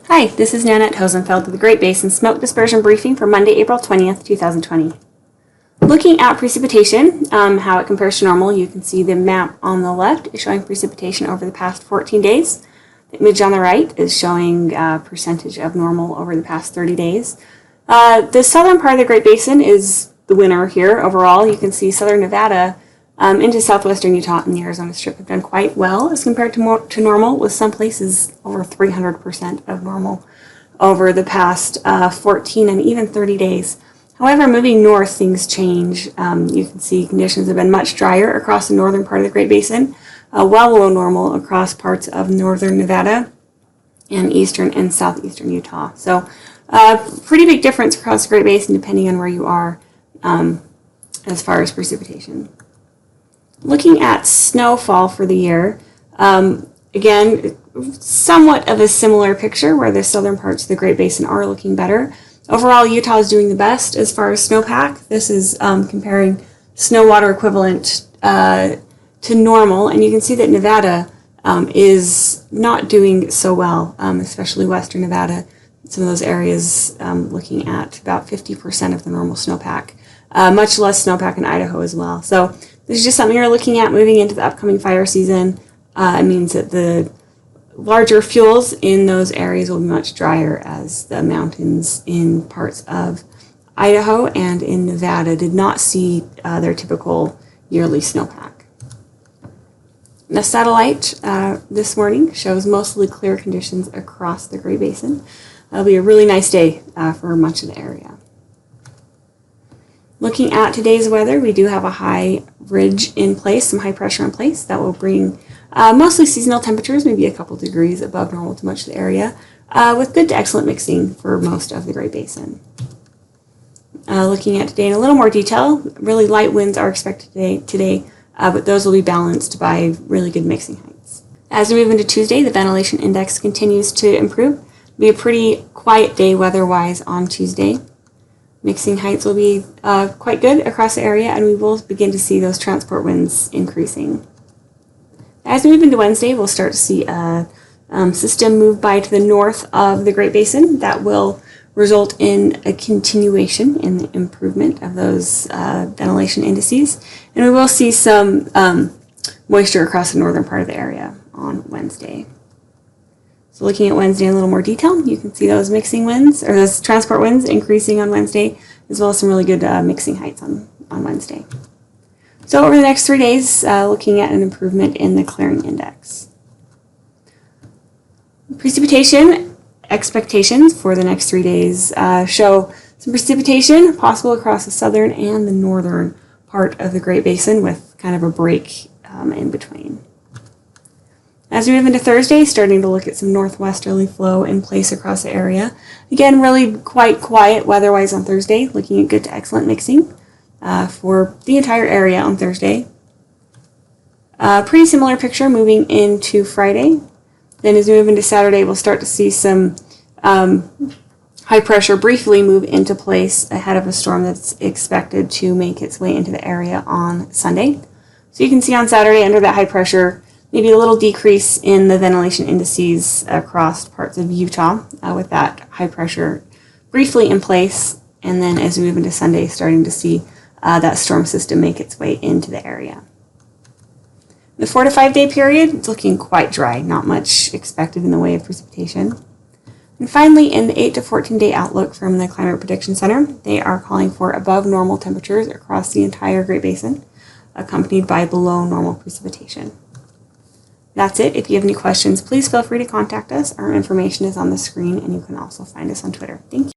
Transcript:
Hi, this is Nanette Hosenfeld with the Great Basin Smoke Dispersion Briefing for Monday, April 20th, 2020. Looking at precipitation, how it compares to normal, you can see the map on the left is showing precipitation over the past 14 days. The image on the right is showing percentage of normal over the past 30 days. The southern part of the Great Basin is the winner here overall. You can see southern Nevada into southwestern Utah and the Arizona Strip have done quite well as compared to normal, with some places over 300% of normal over the past 14 and even 30 days. However, moving north, things change. You can see conditions have been much drier across the northern part of the Great Basin, well below normal across parts of northern Nevada and eastern and southeastern Utah. So pretty big difference across the Great Basin depending on where you are as far as precipitation. Looking at snowfall for the year, again, somewhat of a similar picture where the southern parts of the Great Basin are looking better. Overall, Utah is doing the best as far as snowpack. This is comparing snow water equivalent to normal, and you can see that Nevada is not doing so well, especially western Nevada. Some of those areas looking at about 50% of the normal snowpack. Much less snowpack in Idaho as well. So this is just something you're looking at moving into the upcoming fire season. It means that the larger fuels in those areas will be much drier, as the mountains in parts of Idaho and in Nevada did not see their typical yearly snowpack. The satellite this morning shows mostly clear conditions across the Great Basin. It'll be a really nice day for much of the area. Looking at today's weather, we do have a high ridge in place, some high pressure in place that will bring mostly seasonal temperatures, maybe a couple degrees above normal to much of the area, with good to excellent mixing for most of the Great Basin. Looking at today in a little more detail, really light winds are expected today, but those will be balanced by really good mixing heights. As we move into Tuesday, the ventilation index continues to improve. It'll be a pretty quiet day weather-wise on Tuesday. Mixing heights will be quite good across the area, and we will begin to see those transport winds increasing. As we move into Wednesday, we'll start to see a system move by to the north of the Great Basin that will result in a continuation in the improvement of those ventilation indices, and we will see some moisture across the northern part of the area on Wednesday. So looking at Wednesday in a little more detail, you can see those mixing winds, or those transport winds increasing on Wednesday, as well as some really good mixing heights on Wednesday. So over the next 3 days, looking at an improvement in the clearing index. Precipitation expectations for the next 3 days show some precipitation possible across the southern and the northern part of the Great Basin, with kind of a break in between. As we move into Thursday, starting to look at some northwesterly flow in place across the area. Again, really quite quiet weather-wise on Thursday, looking at good to excellent mixing for the entire area on Thursday. Pretty similar picture moving into Friday. Then as we move into Saturday, we'll start to see some high pressure briefly move into place ahead of a storm that's expected to make its way into the area on Sunday. So you can see on Saturday, under that high pressure, maybe a little decrease in the ventilation indices across parts of Utah with that high pressure briefly in place. And then as we move into Sunday, starting to see that storm system make its way into the area. The 4 to 5 day period, it's looking quite dry, not much expected in the way of precipitation. And finally, in the 8 to 14 day outlook from the Climate Prediction Center, they are calling for above normal temperatures across the entire Great Basin, accompanied by below normal precipitation. That's it. If you have any questions, please feel free to contact us. Our information is on the screen, and you can also find us on Twitter. Thank you.